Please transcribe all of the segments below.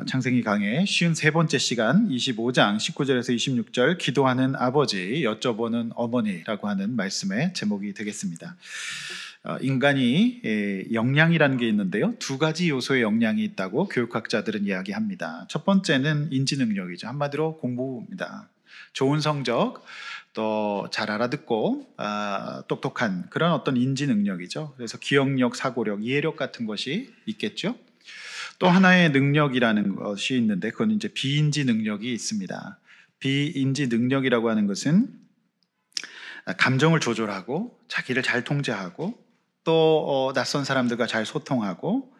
창세기 강의 53번째 시간 25장 19절에서 26절 기도하는 아버지 여쭤보는 어머니라고 하는 말씀의 제목이 되겠습니다. 인간이 역량이라는 게 있는데요, 두 가지 요소의 역량이 있다고 교육학자들은 이야기합니다. 첫 번째는 인지 능력이죠. 한마디로 공부입니다. 좋은 성적, 또 잘 알아듣고 똑똑한 그런 어떤 인지 능력이죠. 그래서 기억력, 사고력, 이해력 같은 것이 있겠죠. 또 하나의 능력이라는 것이 있는데 그건 이제 비인지 능력이 있습니다. 비인지 능력이라고 하는 것은 감정을 조절하고 자기를 잘 통제하고 또 낯선 사람들과 잘 소통하고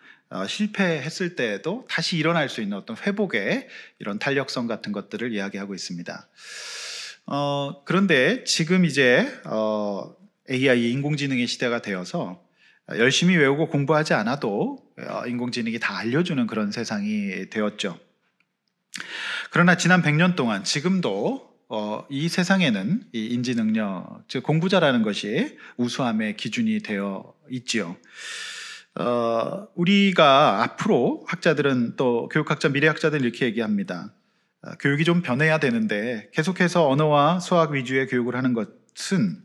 실패했을 때에도 다시 일어날 수 있는 어떤 회복의 이런 탄력성 같은 것들을 이야기하고 있습니다. 그런데 지금 이제 AI 인공지능의 시대가 되어서 열심히 외우고 공부하지 않아도 인공지능이 다 알려주는 그런 세상이 되었죠. 그러나 지난 100년 동안 지금도 이 세상에는 이 인지능력, 즉 공부자라는 것이 우수함의 기준이 되어 있지요. 우리가 앞으로 학자들은 또 교육학자, 미래학자들은 이렇게 얘기합니다. 교육이 좀 변해야 되는데 계속해서 언어와 수학 위주의 교육을 하는 것은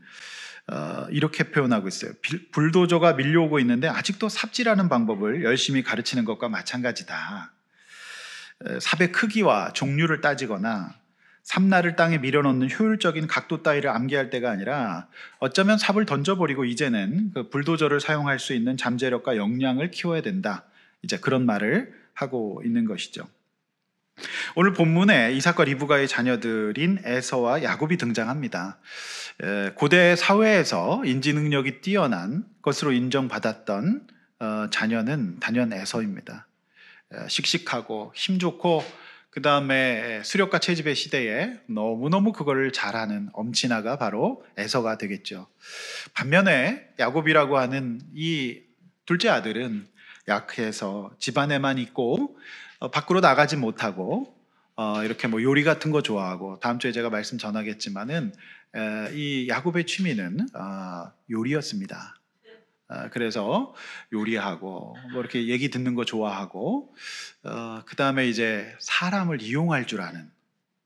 이렇게 표현하고 있어요. 불도저가 밀려오고 있는데 아직도 삽질하는 방법을 열심히 가르치는 것과 마찬가지다. 삽의 크기와 종류를 따지거나 삽날을 땅에 밀어넣는 효율적인 각도 따위를 암기할 때가 아니라 어쩌면 삽을 던져버리고 이제는 그 불도저를 사용할 수 있는 잠재력과 역량을 키워야 된다. 이제 그런 말을 하고 있는 것이죠. 오늘 본문에 이삭과 리브가의 자녀들인 에서와 야곱이 등장합니다. 고대 사회에서 인지 능력이 뛰어난 것으로 인정받았던 자녀는 단연 에서입니다. 씩씩하고 힘 좋고 그 다음에 수렵과 채집의 시대에 너무너무 그걸 잘하는 엄친아가 바로 에서가 되겠죠. 반면에 야곱이라고 하는 이 둘째 아들은 약해서 집안에만 있고 밖으로 나가지 못하고 이렇게 뭐 요리 같은 거 좋아하고, 다음 주에 제가 말씀 전하겠지만은 이 야곱의 취미는 요리였습니다. 그래서 요리하고 뭐 이렇게 얘기 듣는 거 좋아하고 그 다음에 이제 사람을 이용할 줄 아는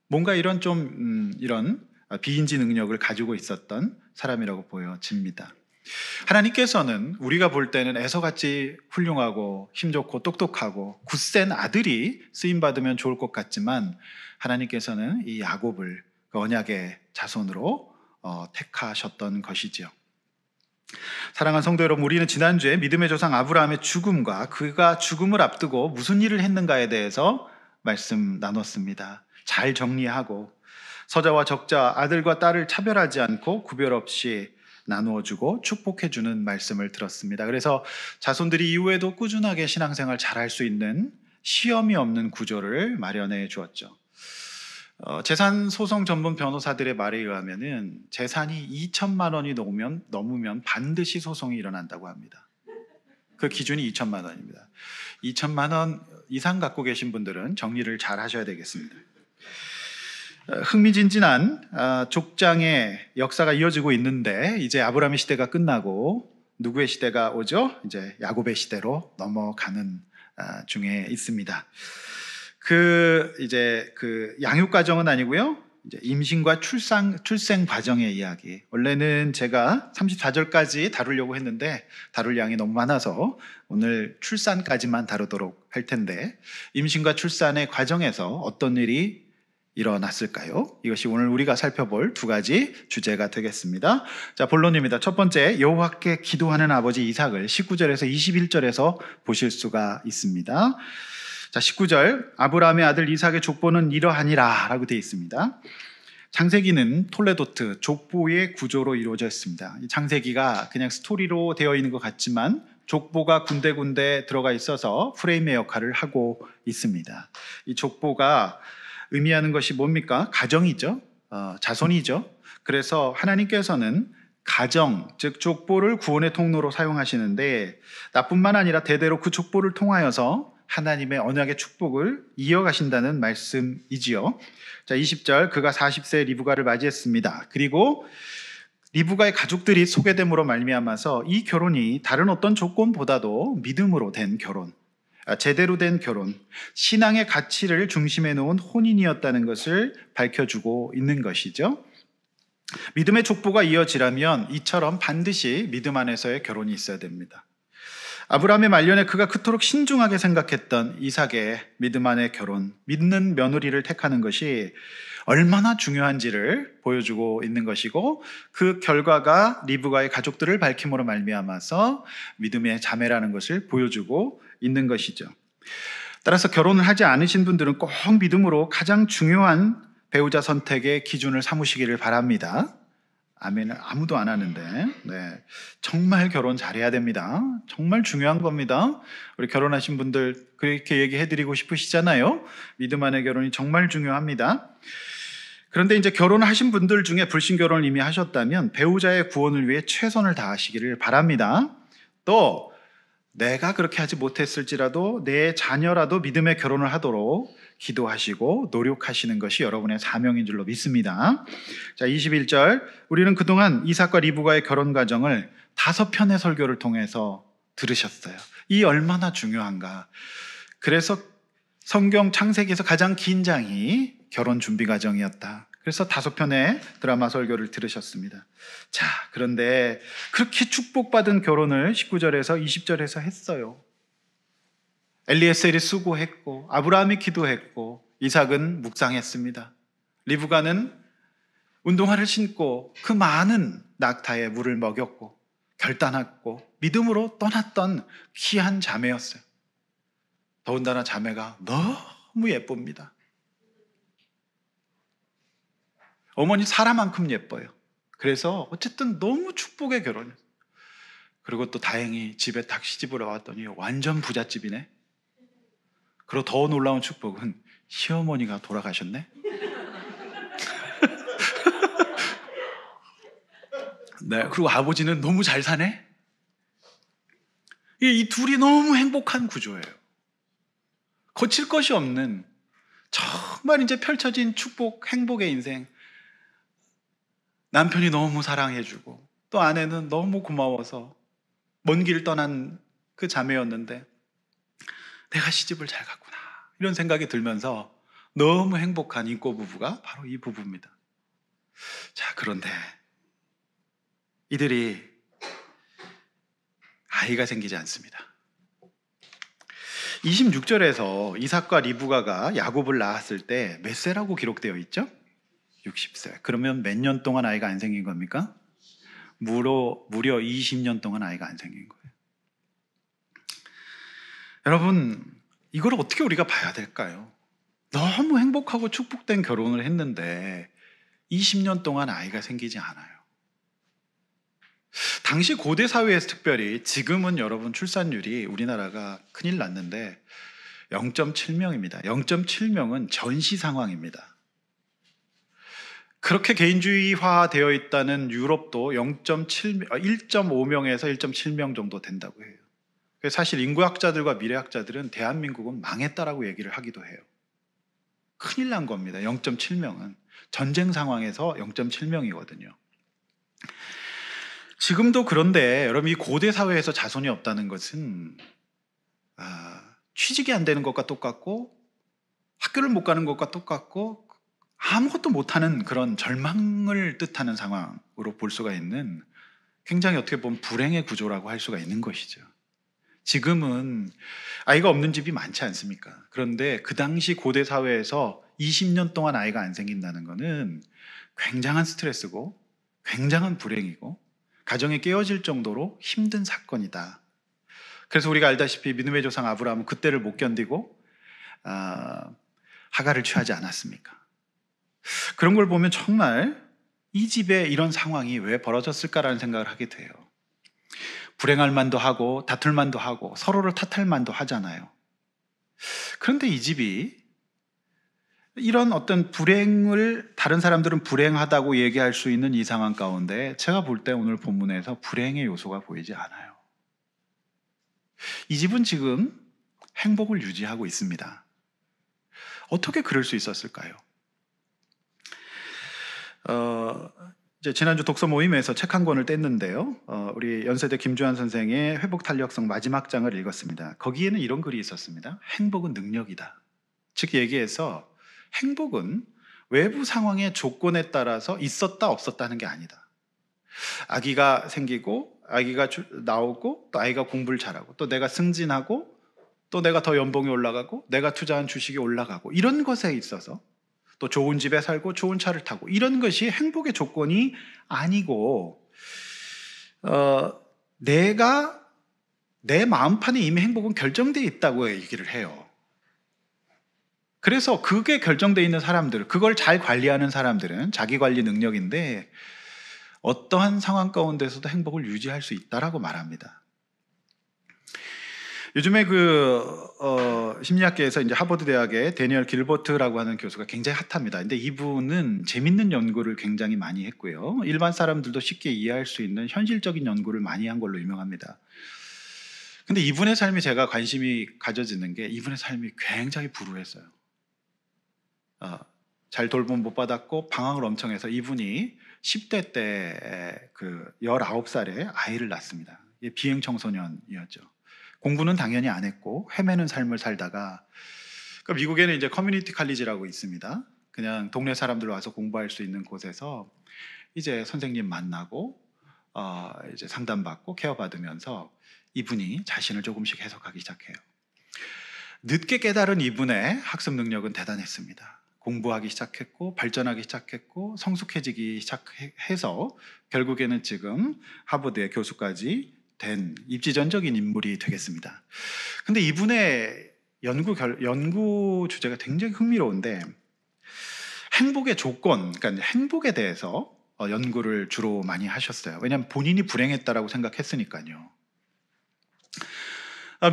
뭔가 이런 좀 이런 비인지 능력을 가지고 있었던 사람이라고 보여집니다. 하나님께서는 우리가 볼 때는 에서같이 훌륭하고 힘좋고 똑똑하고 굳센 아들이 쓰임받으면 좋을 것 같지만 하나님께서는 이 야곱을 그 언약의 자손으로 택하셨던 것이지요. 사랑하는 성도 여러분, 우리는 지난주에 믿음의 조상 아브라함의 죽음과 그가 죽음을 앞두고 무슨 일을 했는가에 대해서 말씀 나눴습니다. 잘 정리하고 서자와 적자, 아들과 딸을 차별하지 않고 구별 없이 나누어주고 축복해주는 말씀을 들었습니다. 그래서 자손들이 이후에도 꾸준하게 신앙생활 잘할 수 있는 시험이 없는 구조를 마련해 주었죠. 재산 소송 전문 변호사들의 말에 의하면은 재산이 2천만 원이 넘으면 반드시 소송이 일어난다고 합니다. 그 기준이 2천만 원입니다. 2천만 원 이상 갖고 계신 분들은 정리를 잘 하셔야 되겠습니다. 흥미진진한 족장의 역사가 이어지고 있는데 이제 아브라함의 시대가 끝나고 누구의 시대가 오죠? 이제 야곱의 시대로 넘어가는 중에 있습니다. 그 양육 과정은 아니고요. 이제 임신과 출생 과정의 이야기. 원래는 제가 34절까지 다루려고 했는데 다룰 양이 너무 많아서 오늘 출산까지만 다루도록 할 텐데, 임신과 출산의 과정에서 어떤 일이 일어났을까요? 이것이 오늘 우리가 살펴볼 두 가지 주제가 되겠습니다. 자, 본론입니다. 첫 번째, 여호와께 기도하는 아버지 이삭을 19절에서 21절에서 보실 수가 있습니다. 자, 19절, 아브라함의 아들 이삭의 족보는 이러하니라 라고 되어 있습니다. 창세기는 톨레도트, 족보의 구조로 이루어져 있습니다. 이 창세기가 그냥 스토리로 되어 있는 것 같지만 족보가 군데군데 들어가 있어서 프레임의 역할을 하고 있습니다. 이 족보가 의미하는 것이 뭡니까? 가정이죠. 자손이죠. 그래서 하나님께서는 가정, 즉 족보를 구원의 통로로 사용하시는데 나뿐만 아니라 대대로 그 족보를 통하여서 하나님의 언약의 축복을 이어가신다는 말씀이지요. 자, 20절, 그가 40세 리브가를 맞이했습니다. 그리고 리브가의 가족들이 소개됨으로 말미암아서 이 결혼이 다른 어떤 조건보다도 믿음으로 된 결혼, 제대로 된 결혼, 신앙의 가치를 중심에 놓은 혼인이었다는 것을 밝혀주고 있는 것이죠. 믿음의 족보가 이어지려면 이처럼 반드시 믿음 안에서의 결혼이 있어야 됩니다. 아브라함의 말년에 그가 그토록 신중하게 생각했던 이삭의 믿음 안의 결혼, 믿는 며느리를 택하는 것이 얼마나 중요한지를 보여주고 있는 것이고, 그 결과가 리브가의 가족들을 밝힘으로 말미암아서 믿음의 자매라는 것을 보여주고 있는 것이죠. 따라서 결혼을 하지 않으신 분들은 꼭 믿음으로 가장 중요한 배우자 선택의 기준을 삼으시기를 바랍니다. 아멘을 아무도 안 하는데, 네, 정말 결혼 잘해야 됩니다. 정말 중요한 겁니다. 우리 결혼하신 분들 그렇게 얘기해드리고 싶으시잖아요. 믿음 안의 결혼이 정말 중요합니다. 그런데 이제 결혼하신 분들 중에 불신 결혼을 이미 하셨다면 배우자의 구원을 위해 최선을 다하시기를 바랍니다. 또 내가 그렇게 하지 못했을지라도 내 자녀라도 믿음의 결혼을 하도록 기도하시고 노력하시는 것이 여러분의 사명인 줄로 믿습니다. 자, 21절. 우리는 그동안 이삭과 리브가의 결혼 과정을 5편의 설교를 통해서 들으셨어요. 이 얼마나 중요한가. 그래서 성경 창세기에서 가장 긴 장이 결혼 준비 과정이었다. 그래서 5편의 드라마 설교를 들으셨습니다. 자, 그런데 그렇게 축복받은 결혼을 19절에서 20절에서 했어요. 엘리에셀이 수고했고 아브라함이 기도했고 이삭은 묵상했습니다. 리브가는 운동화를 신고 그 많은 낙타에 물을 먹였고 결단했고 믿음으로 떠났던 귀한 자매였어요. 더군다나 자매가 너무 예쁩니다. 어머니 사람만큼 예뻐요. 그래서 어쨌든 너무 축복의 결혼이었어요. 그리고 또 다행히 집에 딱 시집을 와왔더니 완전 부잣집이네. 그리고 더 놀라운 축복은 시어머니가 돌아가셨네. 네, 그리고 아버지는 너무 잘 사네. 이 둘이 너무 행복한 구조예요. 거칠 것이 없는 정말 이제 펼쳐진 축복, 행복의 인생. 남편이 너무 사랑해주고 또 아내는 너무 고마워서 먼 길 떠난 그 자매였는데 내가 시집을 잘 갔구나 이런 생각이 들면서 너무 행복한 인꼬 부부가 바로 이 부부입니다. 자, 그런데 이들이 아이가 생기지 않습니다. 26절에서 이삭과 리브가가 야곱을 낳았을 때 몇 세라고 기록되어 있죠? 60세. 그러면 몇 년 동안 아이가 안 생긴 겁니까? 무려 20년 동안 아이가 안 생긴 거예요. 여러분, 이걸 어떻게 우리가 봐야 될까요? 너무 행복하고 축복된 결혼을 했는데 20년 동안 아이가 생기지 않아요. 당시 고대 사회에서 특별히, 지금은 여러분 출산율이 우리나라가 큰일 났는데 0.7명입니다. 0.7명은 전시 상황입니다. 그렇게 개인주의화 되어 있다는 유럽도 1.5명에서 1.7명 정도 된다고 해요. 사실 인구학자들과 미래학자들은 대한민국은 망했다라고 얘기를 하기도 해요. 큰일 난 겁니다. 0.7명은. 전쟁 상황에서 0.7명이거든요. 지금도 그런데 여러분, 이 고대 사회에서 자손이 없다는 것은 취직이 안 되는 것과 똑같고 학교를 못 가는 것과 똑같고 아무것도 못하는 그런 절망을 뜻하는 상황으로 볼 수가 있는, 굉장히 어떻게 보면 불행의 구조라고 할 수가 있는 것이죠. 지금은 아이가 없는 집이 많지 않습니까? 그런데 그 당시 고대 사회에서 20년 동안 아이가 안 생긴다는 것은 굉장한 스트레스고 굉장한 불행이고 가정이 깨어질 정도로 힘든 사건이다. 그래서 우리가 알다시피 믿음의 조상 아브라함은 그때를 못 견디고 하갈을 취하지 않았습니까? 그런 걸 보면 정말 이 집에 이런 상황이 왜 벌어졌을까라는 생각을 하게 돼요. 불행할 만도 하고 다툴 만도 하고 서로를 탓할 만도 하잖아요. 그런데 이 집이 이런 어떤 불행을, 다른 사람들은 불행하다고 얘기할 수 있는 이 상황 가운데 제가 볼 때 오늘 본문에서 불행의 요소가 보이지 않아요. 이 집은 지금 행복을 유지하고 있습니다. 어떻게 그럴 수 있었을까요? 이제 지난주 독서 모임에서 책 한 권을 뗐는데요. 우리 연세대 김주환 선생의 회복 탄력성 마지막 장을 읽었습니다. 거기에는 이런 글이 있었습니다. 행복은 능력이다. 즉 얘기해서 행복은 외부 상황의 조건에 따라서 있었다 없었다 하는 게 아니다. 아기가 생기고 아기가 나오고 또 아이가 공부를 잘하고 또 내가 승진하고 또 내가 더 연봉이 올라가고 내가 투자한 주식이 올라가고 이런 것에 있어서 또 좋은 집에 살고 좋은 차를 타고 이런 것이 행복의 조건이 아니고 내가 내 마음판에 이미 행복은 결정되어 있다고 얘기를 해요. 그래서 그게 결정되어 있는 사람들, 그걸 잘 관리하는 사람들은 자기관리 능력인데 어떠한 상황 가운데서도 행복을 유지할 수 있다라고 말합니다. 요즘에 심리학계에서 이제 하버드 대학의 데니얼 길버트라고 하는 교수가 굉장히 핫합니다. 근데 이분은 재밌는 연구를 굉장히 많이 했고요. 일반 사람들도 쉽게 이해할 수 있는 현실적인 연구를 많이 한 걸로 유명합니다. 근데 이분의 삶이 제가 관심이 가져지는 게 이분의 삶이 굉장히 불우했어요. 잘 돌봄 못 받았고 방황을 엄청 해서 이분이 10대 때 19살에 아이를 낳습니다. 비행 청소년이었죠. 공부는 당연히 안 했고 헤매는 삶을 살다가 미국에는 이제 커뮤니티 칼리지라고 있습니다. 그냥 동네 사람들 와서 공부할 수 있는 곳에서 이제 선생님 만나고 이제 상담받고 케어받으면서 이분이 자신을 조금씩 해석하기 시작해요. 늦게 깨달은 이분의 학습 능력은 대단했습니다. 공부하기 시작했고 발전하기 시작했고 성숙해지기 시작해서 결국에는 지금 하버드의 교수까지 된 입지전적인 인물이 되겠습니다. 근데 이분의 연구 주제가 굉장히 흥미로운데 행복의 조건, 그러니까 행복에 대해서 연구를 주로 많이 하셨어요. 왜냐하면 본인이 불행했다라고 생각했으니까요.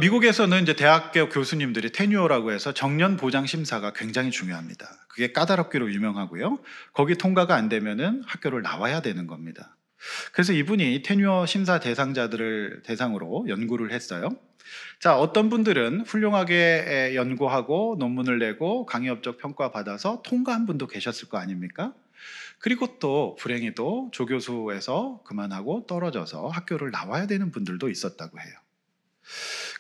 미국에서는 이제 대학교 교수님들이 테뉴어라고 해서 정년 보장 심사가 굉장히 중요합니다. 그게 까다롭기로 유명하고요. 거기 통과가 안 되면은 학교를 나와야 되는 겁니다. 그래서 이분이 테뉴어 심사 대상자들을 대상으로 연구를 했어요. 자, 어떤 분들은 훌륭하게 연구하고 논문을 내고 강의 업적 평가 받아서 통과한 분도 계셨을 거 아닙니까? 그리고 또 불행히도 조교수에서 그만하고 떨어져서 학교를 나와야 되는 분들도 있었다고 해요.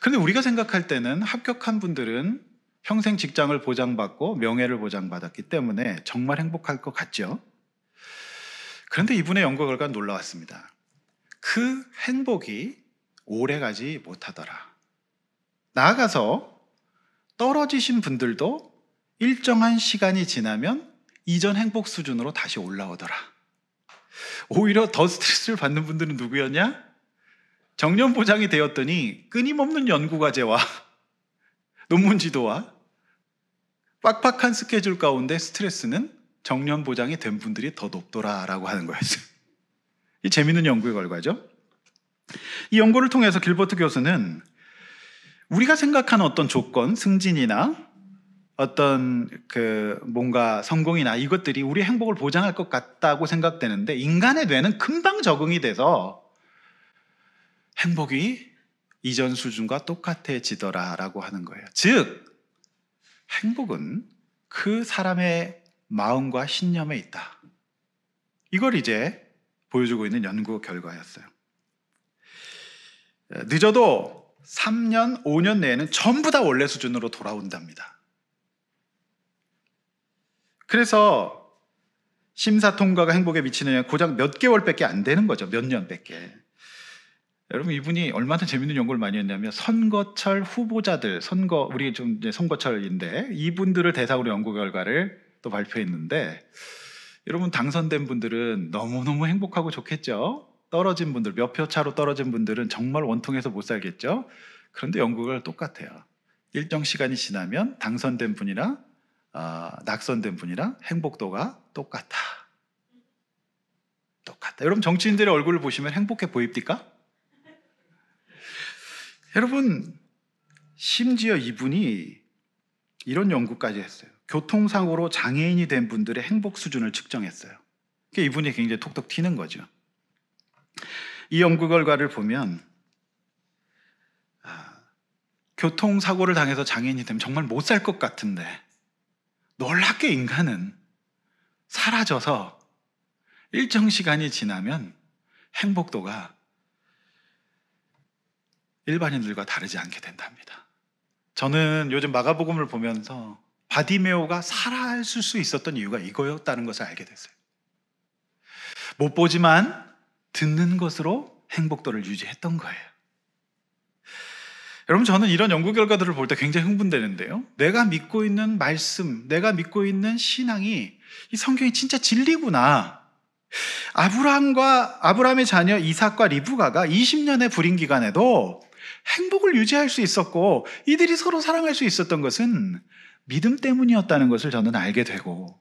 그런데 우리가 생각할 때는 합격한 분들은 평생 직장을 보장받고 명예를 보장받았기 때문에 정말 행복할 것 같죠? 그런데 이분의 연구 결과는 놀라웠습니다. 그 행복이 오래가지 못하더라. 나아가서 떨어지신 분들도 일정한 시간이 지나면 이전 행복 수준으로 다시 올라오더라. 오히려 더 스트레스를 받는 분들은 누구였냐? 정년 보장이 되었더니 끊임없는 연구 과제와 논문 지도와 빡빡한 스케줄 가운데 스트레스는 정년 보장이 된 분들이 더 높더라라고 하는 거였어요. 이 재밌는 연구의 결과죠. 이 연구를 통해서 길버트 교수는 우리가 생각하는 어떤 조건, 승진이나 어떤 뭔가 성공이나 이것들이 우리 행복을 보장할 것 같다고 생각되는데 인간의 뇌는 금방 적응이 돼서 행복이 이전 수준과 똑같아지더라라고 하는 거예요. 즉, 행복은 그 사람의 마음과 신념에 있다. 이걸 이제 보여주고 있는 연구 결과였어요. 늦어도 3년, 5년 내에는 전부 다 원래 수준으로 돌아온답니다. 그래서 심사 통과가 행복에 미치느냐 고작 몇 개월밖에 안 되는 거죠. 몇 년밖에. 여러분 이분이 얼마나 재밌는 연구를 많이 했냐면 선거철 후보자들, 우리 좀 이제 선거철인데 이분들을 대상으로 연구 결과를 또 발표했는데 여러분 당선된 분들은 너무너무 행복하고 좋겠죠. 떨어진 분들, 몇 표 차로 떨어진 분들은 정말 원통해서 못 살겠죠. 그런데 연구가 똑같아요. 일정 시간이 지나면 당선된 분이랑 낙선된 분이랑 행복도가 똑같다. 여러분 정치인들의 얼굴을 보시면 행복해 보입니까? 여러분 심지어 이분이 이런 연구까지 했어요. 교통사고로 장애인이 된 분들의 행복 수준을 측정했어요. 그러니까 이분이 굉장히 톡톡 튀는 거죠. 이 연구 결과를 보면 교통사고를 당해서 장애인이 되면 정말 못 살 것 같은데 놀랍게 인간은 사라져서 일정 시간이 지나면 행복도가 일반인들과 다르지 않게 된답니다. 저는 요즘 마가복음을 보면서 바디메오가 살아있을 수 있었던 이유가 이거였다는 것을 알게 됐어요. 못 보지만 듣는 것으로 행복도를 유지했던 거예요. 여러분, 저는 이런 연구 결과들을 볼 때 굉장히 흥분되는데요. 내가 믿고 있는 말씀, 내가 믿고 있는 신앙이 이 성경이 진짜 진리구나. 아브라함의 자녀 이삭과 리브가가 20년의 불임 기간에도 행복을 유지할 수 있었고 이들이 서로 사랑할 수 있었던 것은 믿음 때문이었다는 것을 저는 알게 되고,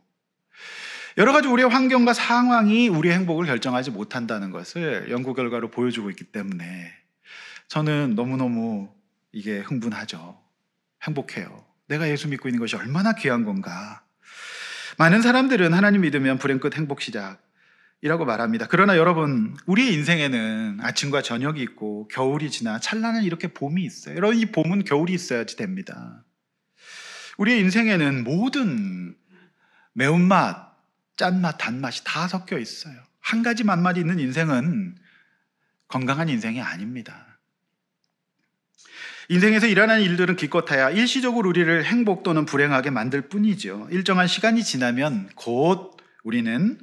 여러 가지 우리의 환경과 상황이 우리의 행복을 결정하지 못한다는 것을 연구 결과로 보여주고 있기 때문에 저는 너무너무 이게 흥분하죠. 행복해요. 내가 예수 믿고 있는 것이 얼마나 귀한 건가. 많은 사람들은 하나님 믿으면 불행 끝 행복 시작이라고 말합니다. 그러나 여러분, 우리의 인생에는 아침과 저녁이 있고 겨울이 지나 찰나는 이렇게 봄이 있어요. 여러분, 이 봄은 겨울이 있어야지 됩니다. 우리의 인생에는 모든 매운맛, 짠맛, 단맛이 다 섞여 있어요. 한 가지 맛만 있는 인생은 건강한 인생이 아닙니다. 인생에서 일어나는 일들은 기껏해야 일시적으로 우리를 행복 또는 불행하게 만들 뿐이죠. 일정한 시간이 지나면 곧 우리는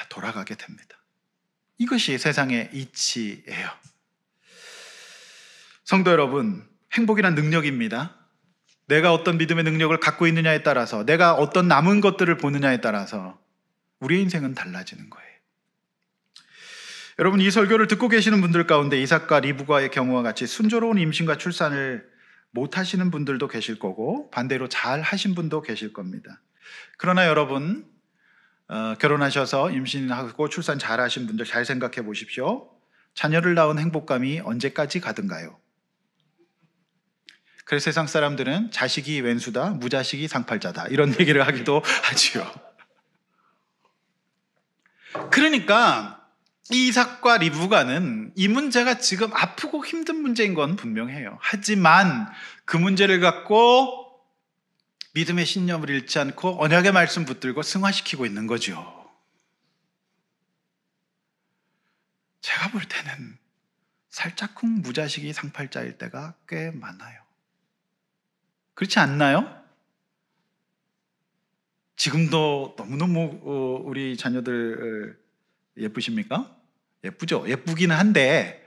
돌아가게 됩니다. 이것이 세상의 이치예요. 성도 여러분, 행복이란 능력입니다. 내가 어떤 믿음의 능력을 갖고 있느냐에 따라서, 내가 어떤 남은 것들을 보느냐에 따라서 우리의 인생은 달라지는 거예요. 여러분, 이 설교를 듣고 계시는 분들 가운데 이삭과 리브가의 경우와 같이 순조로운 임신과 출산을 못 하시는 분들도 계실 거고 반대로 잘 하신 분도 계실 겁니다. 그러나 여러분, 결혼하셔서 임신하고 출산 잘 하신 분들 잘 생각해 보십시오. 자녀를 낳은 행복감이 언제까지 가든가요? 그래서 세상 사람들은 자식이 왼수다, 무자식이 상팔자다 이런 얘기를 하기도 하지요. 그러니까 이 이삭과 리브가는 이 문제가 지금 아프고 힘든 문제인 건 분명해요. 하지만 그 문제를 갖고 믿음의 신념을 잃지 않고 언약의 말씀 붙들고 승화시키고 있는 거죠. 제가 볼 때는 살짝쿵 무자식이 상팔자일 때가 꽤 많아요. 그렇지 않나요? 지금도 너무너무 우리 자녀들 예쁘십니까? 예쁘죠? 예쁘기는 한데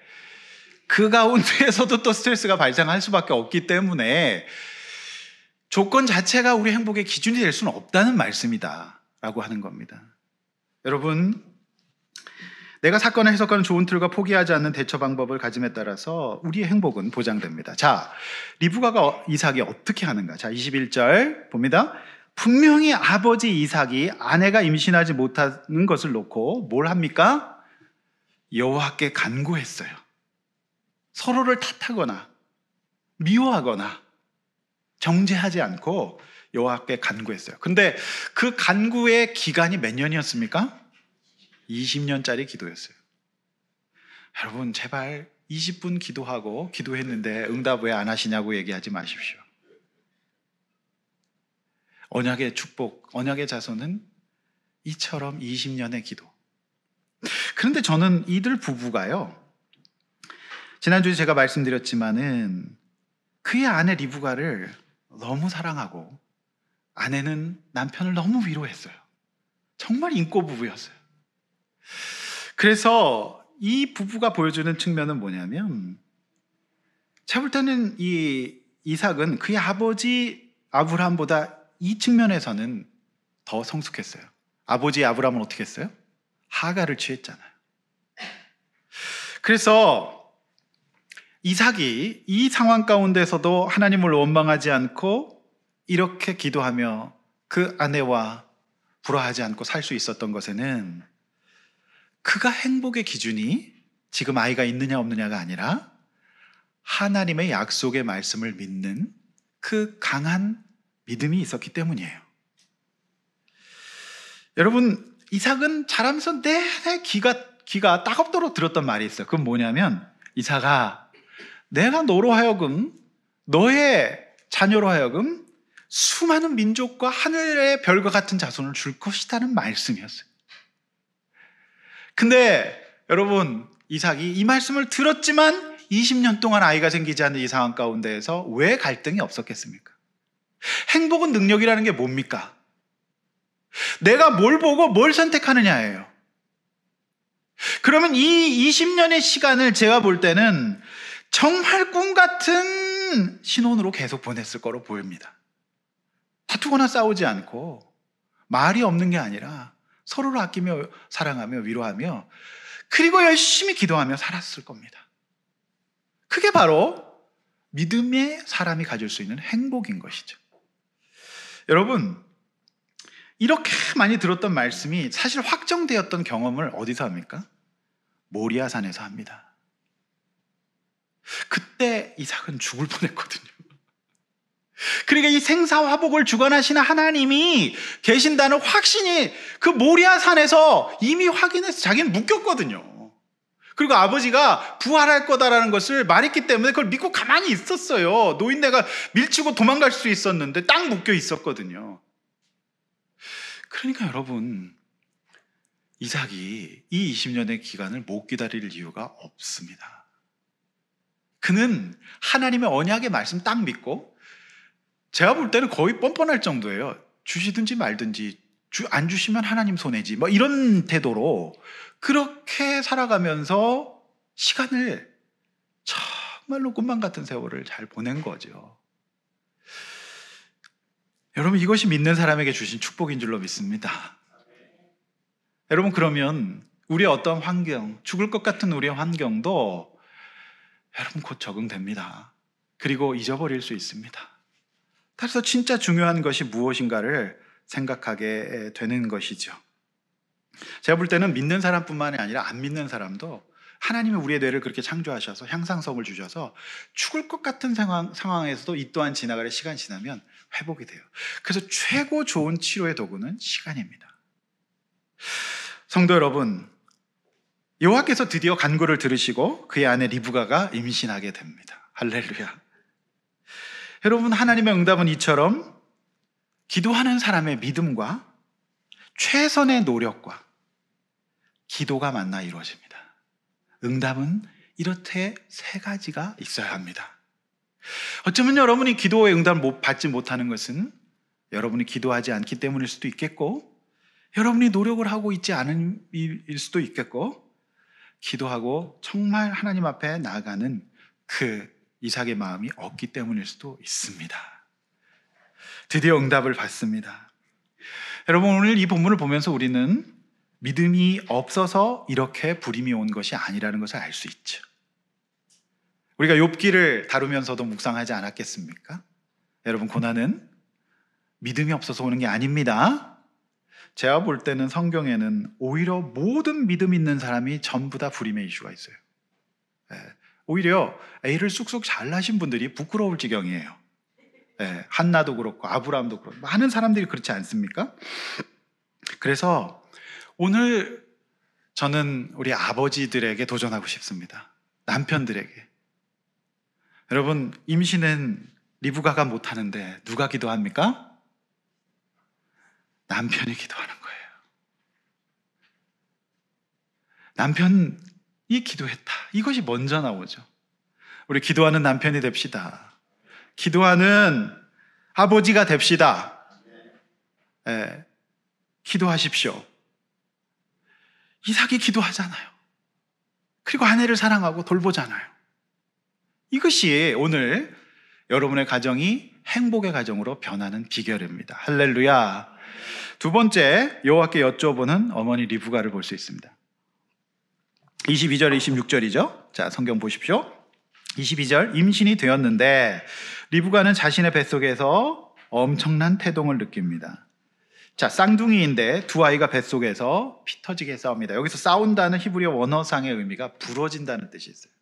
그 가운데에서도 또 스트레스가 발생할 수밖에 없기 때문에 조건 자체가 우리 행복의 기준이 될 수는 없다는 말씀이다 라고 하는 겁니다. 여러분, 내가 사건을 해석하는 좋은 틀과 포기하지 않는 대처 방법을 가짐에 따라서 우리의 행복은 보장됩니다. 자, 리브가가 이삭이 어떻게 하는가? 자, 21절 봅니다. 분명히 아버지 이삭이 아내가 임신하지 못하는 것을 놓고 뭘 합니까? 여호와께 간구했어요. 서로를 탓하거나 미워하거나 정죄하지 않고 여호와께 간구했어요. 근데 그 간구의 기간이 몇 년이었습니까? 20년짜리 기도였어요. 여러분, 제발 20분 기도하고 기도했는데 응답 왜 안 하시냐고 얘기하지 마십시오. 언약의 축복, 언약의 자손은 이처럼 20년의 기도. 그런데 저는 이들 부부가요, 지난주에 제가 말씀드렸지만은 그의 아내 리브가를 너무 사랑하고 아내는 남편을 너무 위로했어요. 정말 인꼬 부부였어요. 그래서 이 부부가 보여주는 측면은 뭐냐면, 제가 볼 때는 이 이삭은 그의 아버지 아브라함보다 이 측면에서는 더 성숙했어요. 아버지 아브라함은 어떻게 했어요? 하가를 취했잖아요. 그래서 이삭이 이 상황 가운데서도 하나님을 원망하지 않고 이렇게 기도하며 그 아내와 불화하지 않고 살 수 있었던 것에는 그가 행복의 기준이 지금 아이가 있느냐 없느냐가 아니라 하나님의 약속의 말씀을 믿는 그 강한 믿음이 있었기 때문이에요. 여러분, 이삭은 자라면서 내내 귀가 따갑도록 들었던 말이 있어요. 그건 뭐냐면, 이삭아, 내가 너로 하여금, 너의 자녀로 하여금 수많은 민족과 하늘의 별과 같은 자손을 줄 것이라는 말씀이었어요. 근데 여러분, 이삭이 이 말씀을 들었지만 20년 동안 아이가 생기지 않는 이 상황 가운데에서 왜 갈등이 없었겠습니까? 행복은 능력이라는 게 뭡니까? 내가 뭘 보고 뭘 선택하느냐예요. 그러면 이 20년의 시간을 제가 볼 때는 정말 꿈 같은 신혼으로 계속 보냈을 거로 보입니다. 다투거나 싸우지 않고 말이 없는 게 아니라 서로를 아끼며 사랑하며 위로하며 그리고 열심히 기도하며 살았을 겁니다. 그게 바로 믿음의 사람이 가질 수 있는 행복인 것이죠. 여러분, 이렇게 많이 들었던 말씀이 사실 확정되었던 경험을 어디서 합니까? 모리아산에서 합니다. 그때 이삭은 죽을 뻔했거든요. 그러니까 이 생사화복을 주관하시는 하나님이 계신다는 확신이 그 모리아산에서 이미 확인해서 자기는 묶였거든요. 그리고 아버지가 부활할 거다라는 것을 말했기 때문에 그걸 믿고 가만히 있었어요. 노인네가 밀치고 도망갈 수 있었는데 딱 묶여 있었거든요. 그러니까 여러분, 이삭이 이 20년의 기간을 못 기다릴 이유가 없습니다. 그는 하나님의 언약의 말씀 딱 믿고, 제가 볼 때는 거의 뻔뻔할 정도예요. 주시든지 말든지, 안 주시면 하나님 손해지, 뭐 이런 태도로 그렇게 살아가면서 시간을 정말로 꿈만 같은 세월을 잘 보낸 거죠. 여러분, 이것이 믿는 사람에게 주신 축복인 줄로 믿습니다. 여러분, 그러면 우리의 어떤 환경, 죽을 것 같은 우리의 환경도 여러분 곧 적응됩니다. 그리고 잊어버릴 수 있습니다. 따라서 진짜 중요한 것이 무엇인가를 생각하게 되는 것이죠. 제가 볼 때는 믿는 사람뿐만이 아니라 안 믿는 사람도 하나님이 우리의 뇌를 그렇게 창조하셔서 향상성을 주셔서 죽을 것 같은 상황에서도 이 또한 지나가는 시간이 지나면 회복이 돼요. 그래서 최고 좋은 치료의 도구는 시간입니다. 성도 여러분, 여호와께서 드디어 간구를 들으시고 그의 아내 리브가가 임신하게 됩니다. 할렐루야. 여러분, 하나님의 응답은 이처럼 기도하는 사람의 믿음과 최선의 노력과 기도가 만나 이루어집니다. 응답은 이렇게 세 가지가 있어야 합니다. 어쩌면 여러분이 기도의 응답을 받지 못하는 것은 여러분이 기도하지 않기 때문일 수도 있겠고, 여러분이 노력을 하고 있지 않은 일 수도 있겠고, 기도하고 정말 하나님 앞에 나아가는 그 이삭의 마음이 없기 때문일 수도 있습니다. 드디어 응답을 받습니다. 여러분, 오늘 이 본문을 보면서 우리는 믿음이 없어서 이렇게 불임이 온 것이 아니라는 것을 알 수 있죠. 우리가 욥기를 다루면서도 묵상하지 않았겠습니까? 여러분, 고난은 믿음이 없어서 오는 게 아닙니다. 제가 볼 때는 성경에는 오히려 모든 믿음 있는 사람이 전부 다 불임의 이슈가 있어요. 오히려 애를 쑥쑥 잘 낳으신 분들이 부끄러울 지경이에요. 한나도 그렇고 아브라함도 그렇고 많은 사람들이 그렇지 않습니까? 그래서 오늘 저는 우리 아버지들에게 도전하고 싶습니다. 남편들에게. 여러분, 임신은 리브가가 못하는데 누가 기도합니까? 남편이 기도하는 거예요. 남편이 기도했다. 이것이 먼저 나오죠. 우리 기도하는 남편이 됩시다. 기도하는 아버지가 됩시다. 기도하십시오. 이삭이 기도하잖아요. 그리고 아내를 사랑하고 돌보잖아요. 이것이 오늘 여러분의 가정이 행복의 가정으로 변하는 비결입니다. 할렐루야. 두 번째, 여호와께 여쭤보는 어머니 리브가를 볼 수 있습니다. 22절, 26절이죠. 자, 성경 보십시오. 22절, 임신이 되었는데 리브가는 자신의 뱃속에서 엄청난 태동을 느낍니다. 자, 쌍둥이인데 두 아이가 뱃속에서 피 터지게 싸웁니다. 여기서 싸운다는 히브리어 원어상의 의미가 부러진다는 뜻이 있어요.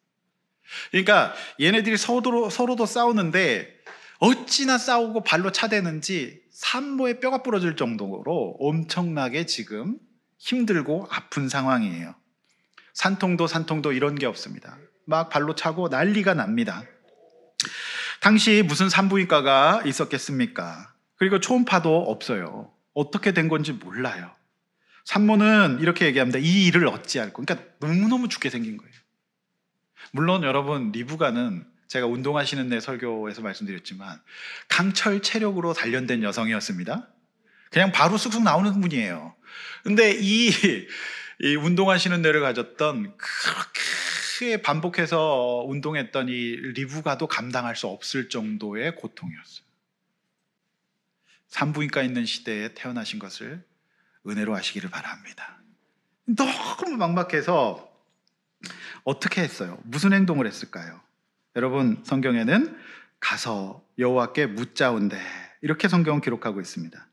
그러니까 얘네들이 서로도 싸우는데 어찌나 싸우고 발로 차대는지 산모의 뼈가 부러질 정도로 엄청나게 지금 힘들고 아픈 상황이에요. 산통도 이런 게 없습니다. 막 발로 차고 난리가 납니다. 당시 무슨 산부인과가 있었겠습니까? 그리고 초음파도 없어요. 어떻게 된 건지 몰라요. 산모는 이렇게 얘기합니다. 이 일을 어찌할꼬. 그러니까 너무너무 죽게 생긴 거예요. 물론 여러분, 리브가는 제가 운동하시는 내 설교에서 말씀드렸지만 강철 체력으로 단련된 여성이었습니다. 그냥 바로 쑥쑥 나오는 분이에요. 근데 이 운동하시는 뇌를 가졌던, 그렇게 반복해서 운동했던 이 리브가도 감당할 수 없을 정도의 고통이었어요. 산부인과 있는 시대에 태어나신 것을 은혜로 하시기를 바랍니다. 너무 막막해서 어떻게 했어요? 무슨 행동을 했을까요? 여러분, 성경에는 가서 여호와께 묻자온대, 이렇게 성경은 기록하고 있습니다.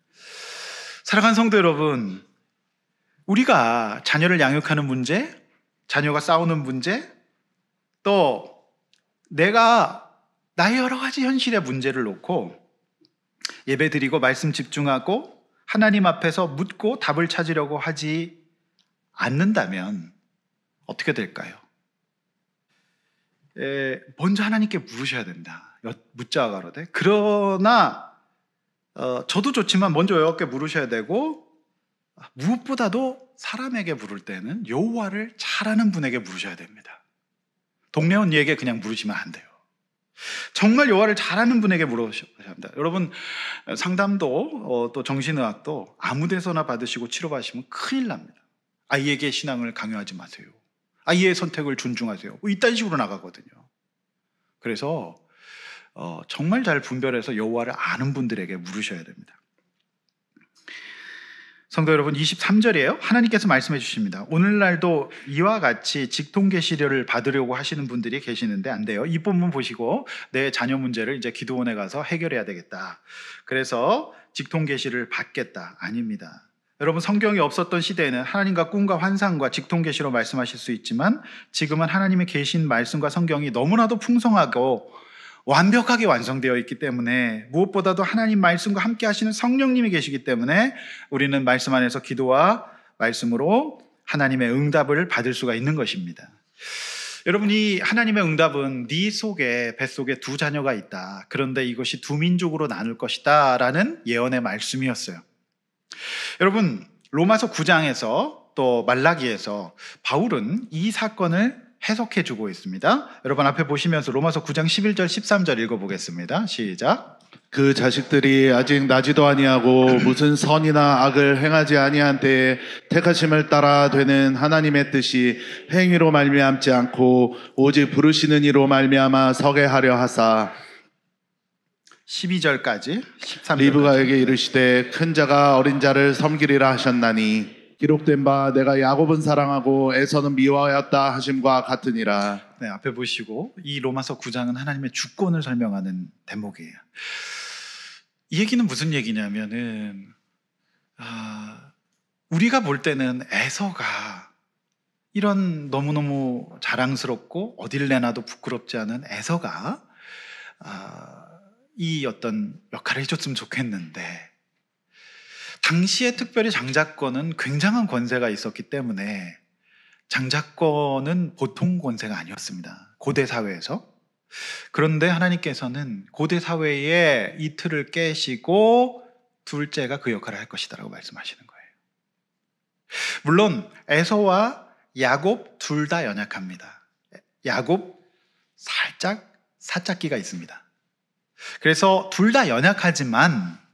사랑하는 성도 여러분, 우리가 자녀를 양육하는 문제, 자녀가 싸우는 문제, 또 내가 나의 여러 가지 현실의 문제를 놓고 예배 드리고 말씀 집중하고 하나님 앞에서 묻고 답을 찾으려고 하지 않는다면 어떻게 될까요? 먼저 하나님께 물으셔야 된다. 묻자 가로되. 그러나 저도 좋지만 먼저 여호와께 물으셔야 되고, 무엇보다도 사람에게 물을 때는 여호와를 잘 아는 분에게 물으셔야 됩니다. 동네 언니에게 그냥 물으시면 안 돼요. 정말 여호와를 잘 아는 분에게 물으셔야 합니다. 여러분, 상담도 또 정신의학도 아무 데서나 받으시고 치료받으시면 큰일 납니다. 아이에게 신앙을 강요하지 마세요. 아이의 선택을 존중하세요. 이딴 식으로 나가거든요. 그래서 정말 잘 분별해서 여호와를 아는 분들에게 물으셔야 됩니다. 성도 여러분, 23절이에요. 하나님께서 말씀해 주십니다. 오늘날도 이와 같이 직통계시를 받으려고 하시는 분들이 계시는데 안 돼요. 이 본문 보시고 내 자녀 문제를 이제 기도원에 가서 해결해야 되겠다, 그래서 직통계시를 받겠다, 아닙니다. 여러분, 성경이 없었던 시대에는 하나님과 꿈과 환상과 직통계시로 말씀하실 수 있지만, 지금은 하나님의 계신 말씀과 성경이 너무나도 풍성하고 완벽하게 완성되어 있기 때문에, 무엇보다도 하나님 말씀과 함께 하시는 성령님이 계시기 때문에 우리는 말씀 안에서 기도와 말씀으로 하나님의 응답을 받을 수가 있는 것입니다. 여러분, 이 하나님의 응답은 네 속에, 뱃속에 두 자녀가 있다, 그런데 이것이 두 민족으로 나눌 것이다 라는 예언의 말씀이었어요. 여러분, 로마서 9장에서 또 말라기에서 바울은 이 사건을 해석해 주고 있습니다. 여러분, 앞에 보시면서 로마서 9장 11절 13절 읽어보겠습니다. 시작. 그 자식들이 아직 나지도 아니하고 무슨 선이나 악을 행하지 아니한 때에 택하심을 따라 되는 하나님의 뜻이 행위로 말미암지 않고 오직 부르시는 이로 말미암아 서게 하려 하사, 12절까지 13절까지. 리브가에게 이르시되 큰 자가 어린 자를 섬기리라 하셨나니 기록된 바 내가 야곱은 사랑하고 에서는 미워하였다 하심과 같으니라. 네, 앞에 보시고 이 로마서 9장은 하나님의 주권을 설명하는 대목이에요. 이 얘기는 무슨 얘기냐면은 우리가 볼 때는 에서가, 이런 너무너무 자랑스럽고 어딜 내놔도 부끄럽지 않은 에서가 이 어떤 역할을 해줬으면 좋겠는데, 당시에 특별히 장자권은 굉장한 권세가 있었기 때문에 장자권은 보통 권세가 아니었습니다, 고대 사회에서. 그런데 하나님께서는 고대 사회의 이 틀을 깨시고 둘째가 그 역할을 할 것이다 라고 말씀하시는 거예요. 물론 에서와 야곱 둘 다 연약합니다. 야곱 살짝 사짝기가 있습니다. 그래서 둘 다 연약하지만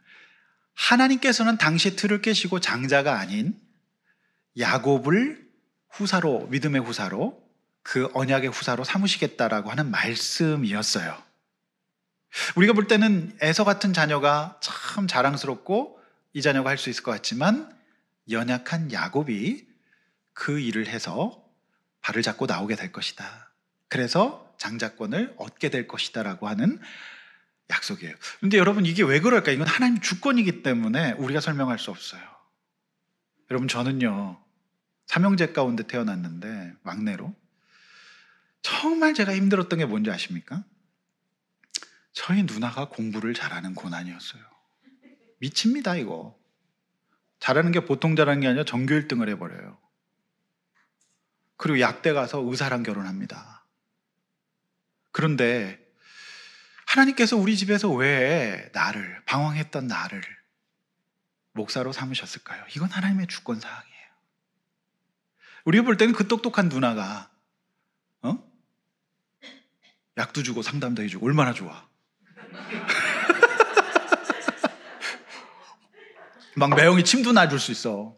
하나님께서는 당시의 틀을 깨시고 장자가 아닌 야곱을 후사로, 믿음의 후사로, 그 언약의 후사로 삼으시겠다라고 하는 말씀이었어요. 우리가 볼 때는 에서 같은 자녀가 참 자랑스럽고 이 자녀가 할 수 있을 것 같지만, 연약한 야곱이 그 일을 해서 발을 잡고 나오게 될 것이다, 그래서 장자권을 얻게 될 것이다 라고 하는 약속이에요. 근데 여러분, 이게 왜 그럴까? 이건 하나님 주권이기 때문에 우리가 설명할 수 없어요. 여러분, 저는요 삼형제 가운데 태어났는데 막내로 정말 제가 힘들었던 게 뭔지 아십니까? 저희 누나가 공부를 잘하는 고난이었어요. 미칩니다. 이거 잘하는 게 보통 잘하는 게 아니라 전교 1등을 해버려요. 그리고 약대 가서 의사랑 결혼합니다. 그런데 하나님께서 우리 집에서 왜 나를, 방황했던 나를 목사로 삼으셨을까요? 이건 하나님의 주권 사항이에요. 우리가 볼 때는 그 똑똑한 누나가 약도 주고 상담도 해주고 얼마나 좋아. 막 매형이 침도 놔줄 수 있어.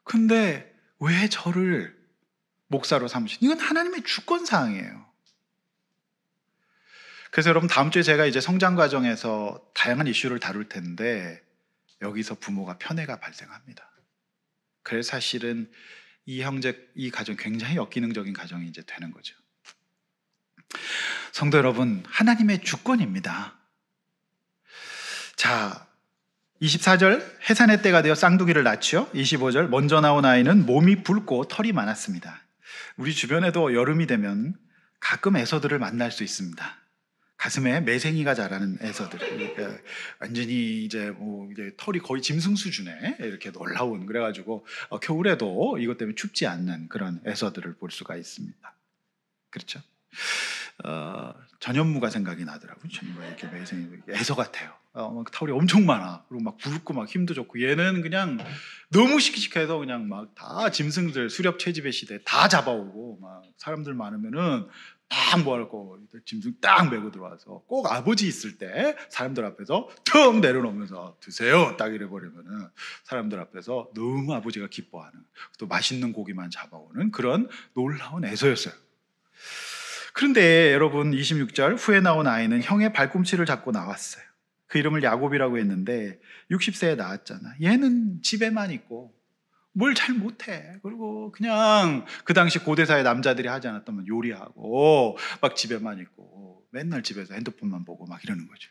근데 왜 저를 목사로 삼으신? 이건 하나님의 주권사항이에요. 그래서 여러분, 다음 주에 제가 이제 성장 과정에서 다양한 이슈를 다룰 텐데 여기서 부모가 편애가 발생합니다. 그래서 사실은 이 가정 굉장히 역기능적인 가정이 이제 되는 거죠. 성도 여러분, 하나님의 주권입니다. 자, 24절, 해산의 때가 되어 쌍둥이를 낳지요. 25절, 먼저 나온 아이는 몸이 붉고 털이 많았습니다. 우리 주변에도 여름이 되면 가끔 애서들을 만날 수 있습니다. 가슴에 매생이가 자라는 애서들. 그러니까 완전히 이제 털이 거의 짐승 수준에 이렇게 놀라운, 그래가지고 겨울에도 이것 때문에 춥지 않는 그런 애서들을 볼 수가 있습니다. 그렇죠? 전현무가 생각이 나더라고요. 전현무가 이렇게 매생이 애서 같아요. 막 털이 엄청 많아. 그리고 막 붉고 막 힘도 좋고, 얘는 그냥 너무 시키시해서 그냥 막 다 짐승들, 수렵 채집의 시대 다 잡아오고, 막 사람들 많으면은 딱 모아놓고 짐승 딱 메고 들어와서 꼭 아버지 있을 때 사람들 앞에서 턱 내려놓으면서 드세요 딱 이래버리면은 사람들 앞에서 너무 아버지가 기뻐하는, 또 맛있는 고기만 잡아오는 그런 놀라운 애서였어요. 그런데 여러분, 26절, 후에 나온 아이는 형의 발꿈치를 잡고 나왔어요. 그 이름을 야곱이라고 했는데 60세에 낳았잖아. 얘는 집에만 있고 뭘 잘 못해. 그리고 그냥 그 당시 고대사의 남자들이 하지 않았다면 요리하고 막 집에만 있고 맨날 집에서 핸드폰만 보고 막 이러는 거죠.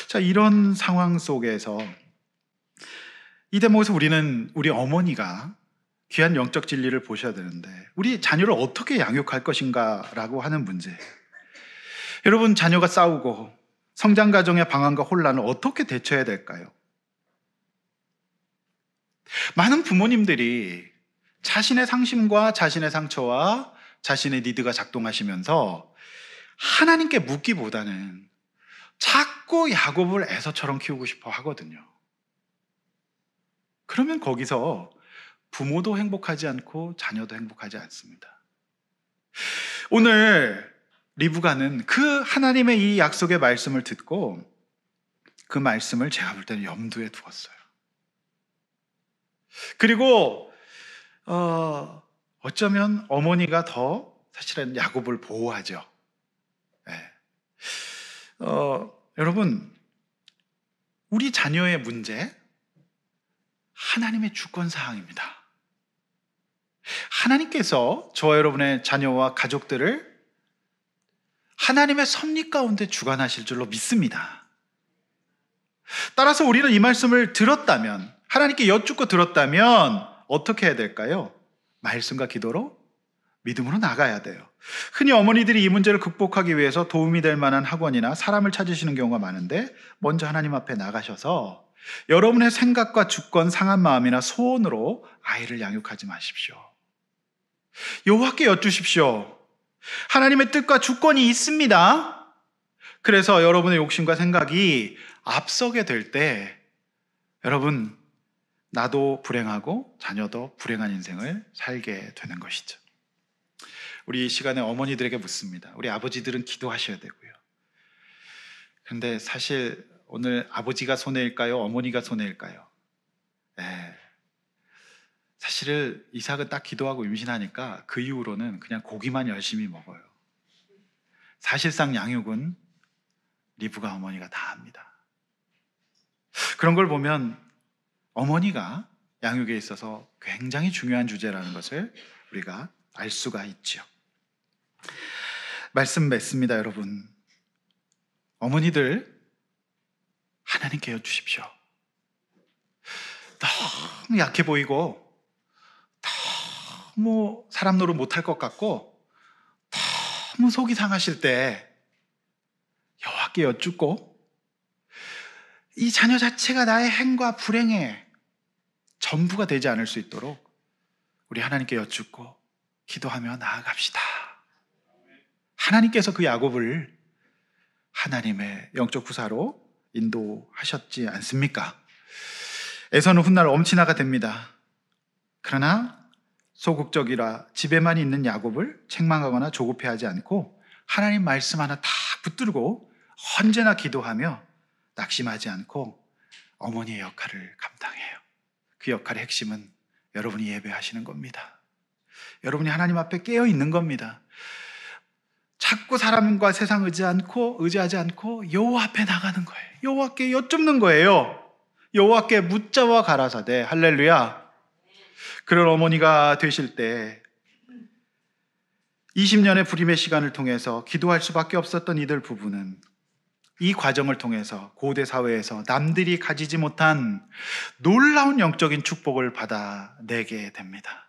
자, 이런 상황 속에서 이 대목에서 우리는 우리 어머니가 귀한 영적 진리를 보셔야 되는데, 우리 자녀를 어떻게 양육할 것인가 라고 하는 문제예요. 여러분, 자녀가 싸우고 성장 과정의 방황과 혼란을 어떻게 대처해야 될까요? 많은 부모님들이 자신의 상심과 자신의 상처와 자신의 니드가 작동하시면서 하나님께 묻기보다는 자꾸 야곱을 에서처럼 키우고 싶어 하거든요. 그러면 거기서 부모도 행복하지 않고 자녀도 행복하지 않습니다. 오늘 리브가는 그 하나님의 이 약속의 말씀을 듣고 그 말씀을 제가 볼 때는 염두에 두었어요. 그리고 어쩌면 어머니가 더 사실은 야곱을 보호하죠. 네. 여러분, 우리 자녀의 문제, 하나님의 주권사항입니다. 하나님께서 저와 여러분의 자녀와 가족들을 하나님의 섭리 가운데 주관하실 줄로 믿습니다. 따라서 우리는 이 말씀을 들었다면, 하나님께 여쭙고 들었다면 어떻게 해야 될까요? 말씀과 기도로, 믿음으로 나가야 돼요. 흔히 어머니들이 이 문제를 극복하기 위해서 도움이 될 만한 학원이나 사람을 찾으시는 경우가 많은데, 먼저 하나님 앞에 나가셔서 여러분의 생각과 주권, 상한 마음이나 소원으로 아이를 양육하지 마십시오. 여호와께 여쭈십시오. 하나님의 뜻과 주권이 있습니다. 그래서 여러분의 욕심과 생각이 앞서게 될 때, 여러분, 나도 불행하고 자녀도 불행한 인생을 살게 되는 것이죠. 우리 이 시간에 어머니들에게 묻습니다. 우리 아버지들은 기도하셔야 되고요. 그런데 사실 오늘 아버지가 손해일까요? 어머니가 손해일까요? 네. 사실 이삭은 딱 기도하고 임신하니까 그 이후로는 그냥 고기만 열심히 먹어요. 사실상 양육은 리브가 어머니가 다 합니다. 그런 걸 보면 어머니가 양육에 있어서 굉장히 중요한 주제라는 것을 우리가 알 수가 있죠. 말씀 맺습니다, 여러분. 어머니들, 하나님께 여쭈십시오. 너무 약해 보이고 너무 사람 노릇 못할 것 같고 너무 속이 상하실 때 여호와께 여쭙고, 이 자녀 자체가 나의 행과 불행의 전부가 되지 않을 수 있도록 우리 하나님께 여쭙고 기도하며 나아갑시다. 하나님께서 그 야곱을 하나님의 영적 후사로 인도하셨지 않습니까? 에서는 훗날 엄친아가 됩니다. 그러나 소극적이라 집에만 있는 야곱을 책망하거나 조급해하지 않고 하나님 말씀 하나 다 붙들고 언제나 기도하며 낙심하지 않고 어머니의 역할을 감당해요. 그 역할의 핵심은 여러분이 예배하시는 겁니다. 여러분이 하나님 앞에 깨어 있는 겁니다. 자꾸 사람과 세상 의지하지 않고 여호와 앞에 나가는 거예요. 여호와께 여쭙는 거예요. 여호와께 묻자와 가라사대. 할렐루야. 그런 어머니가 되실 때 20년의 불임의 시간을 통해서 기도할 수밖에 없었던 이들 부부는 이 과정을 통해서 고대 사회에서 남들이 가지지 못한 놀라운 영적인 축복을 받아내게 됩니다.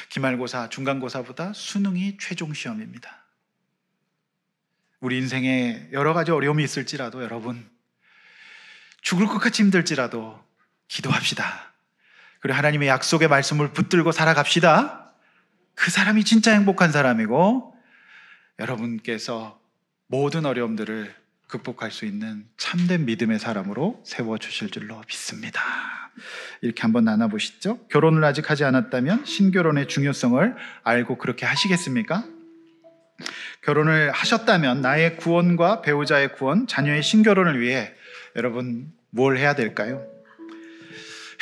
기말고사, 중간고사보다 수능이 최종 시험입니다. 우리 인생에 여러 가지 어려움이 있을지라도 여러분, 죽을 것 같이 힘들지라도 기도합시다. 그리고 하나님의 약속의 말씀을 붙들고 살아갑시다. 그 사람이 진짜 행복한 사람이고 여러분께서 모든 어려움들을 극복할 수 있는 참된 믿음의 사람으로 세워주실 줄로 믿습니다. 이렇게 한번 나눠보시죠. 결혼을 아직 하지 않았다면 신결혼의 중요성을 알고 그렇게 하시겠습니까? 결혼을 하셨다면 나의 구원과 배우자의 구원, 자녀의 신결혼을 위해 여러분 뭘 해야 될까요?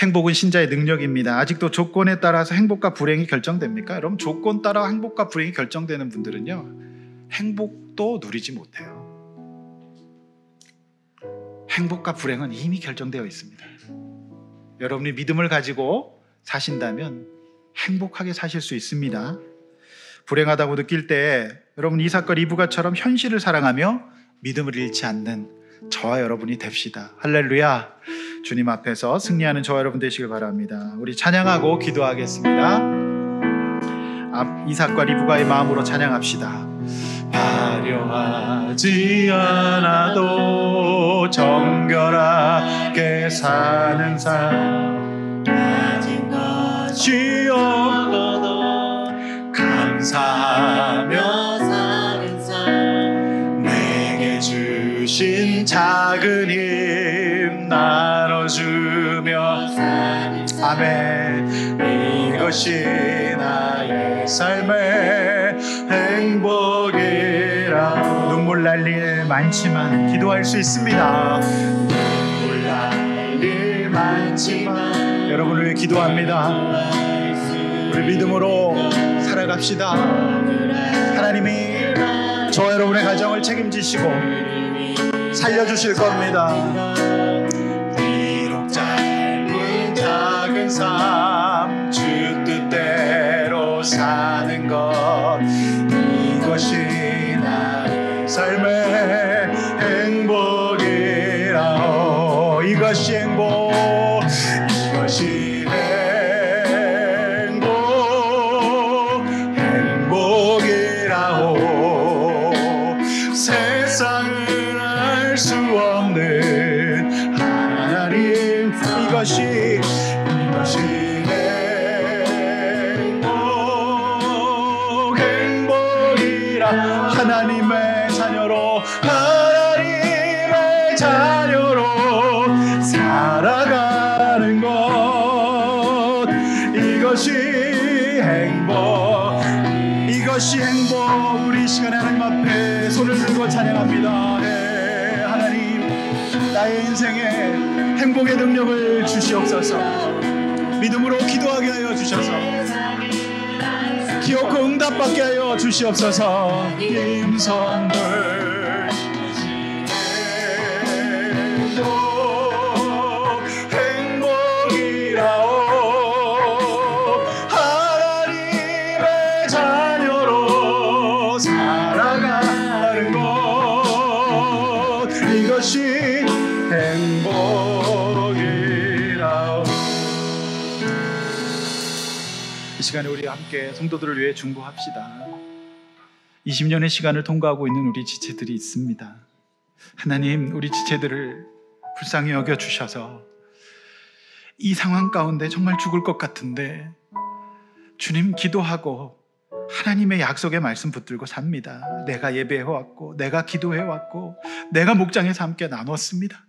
행복은 신자의 능력입니다. 아직도 조건에 따라서 행복과 불행이 결정됩니까? 여러분, 조건 따라 행복과 불행이 결정되는 분들은요, 행복도 누리지 못해요. 행복과 불행은 이미 결정되어 있습니다. 여러분이 믿음을 가지고 사신다면 행복하게 사실 수 있습니다. 불행하다고 느낄 때 여러분 이삭과 리브가처럼 현실을 사랑하며 믿음을 잃지 않는 저와 여러분이 됩시다. 할렐루야. 주님 앞에서 승리하는 저와 여러분 되시길 바랍니다. 우리 찬양하고 기도하겠습니다. 이삭과 리브가의 마음으로 찬양합시다. 화려하지 않아도 정결하게 사는 삶, 가진 것이 없어도 감사하며 사는 삶, 내게 주신 작은 힘 나눠주며 사는 삶, 아멘. 이것이 나의 삶의 행복이라. 눈물 날 일 많지만 기도할 수 있습니다. 눈물 날 일 많지만 여러분을 위해 기도합니다. 우리 믿음으로 살아갑시다. 하나님이 저와 여러분의 가정을 책임지시고 살려주실 겁니다. 비록 짧은 작은 삶, 주 뜻대로 사는 것, 이것이 나의 삶의 행복이라. 이것이 행복, 이것이 행복이라오. 세상은 알 수 없는 하나님, 이것이 행복이라. 하나님의 자녀로 살아가는 것, 이것이 행복. 우리 시간에 하나님 앞에 손을 들고 찬양합니다. 네, 하나님, 나의 인생에 행복의 능력을 주시옵소서. 믿음으로 기도하게 하여 주셔서 기어코 응답받게 하여 주시옵소서. 임선물 행복이라오. 하나님의 자녀로 살아가는 것, 이것이 행복이라오. 이 시간에 우리 함께 성도들을 위해 중보합시다. 20년의 시간을 통과하고 있는 우리 지체들이 있습니다. 하나님, 우리 지체들을 불쌍히 여겨주셔서 이 상황 가운데 정말 죽을 것 같은데 주님 기도하고 하나님의 약속의 말씀 붙들고 삽니다. 내가 예배해왔고 내가 기도해왔고 내가 목장에서 함께 나눴습니다.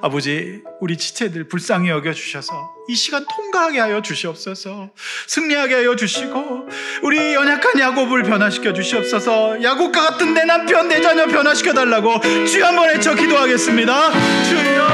아버지, 우리 지체들 불쌍히 여겨주셔서 이 시간 통과하게 하여 주시옵소서. 승리하게 하여 주시고 우리 연약한 야곱을 변화시켜 주시옵소서. 야곱과 같은 내 남편 내 자녀 변화시켜 달라고 주여 한번 외쳐 기도하겠습니다. 주여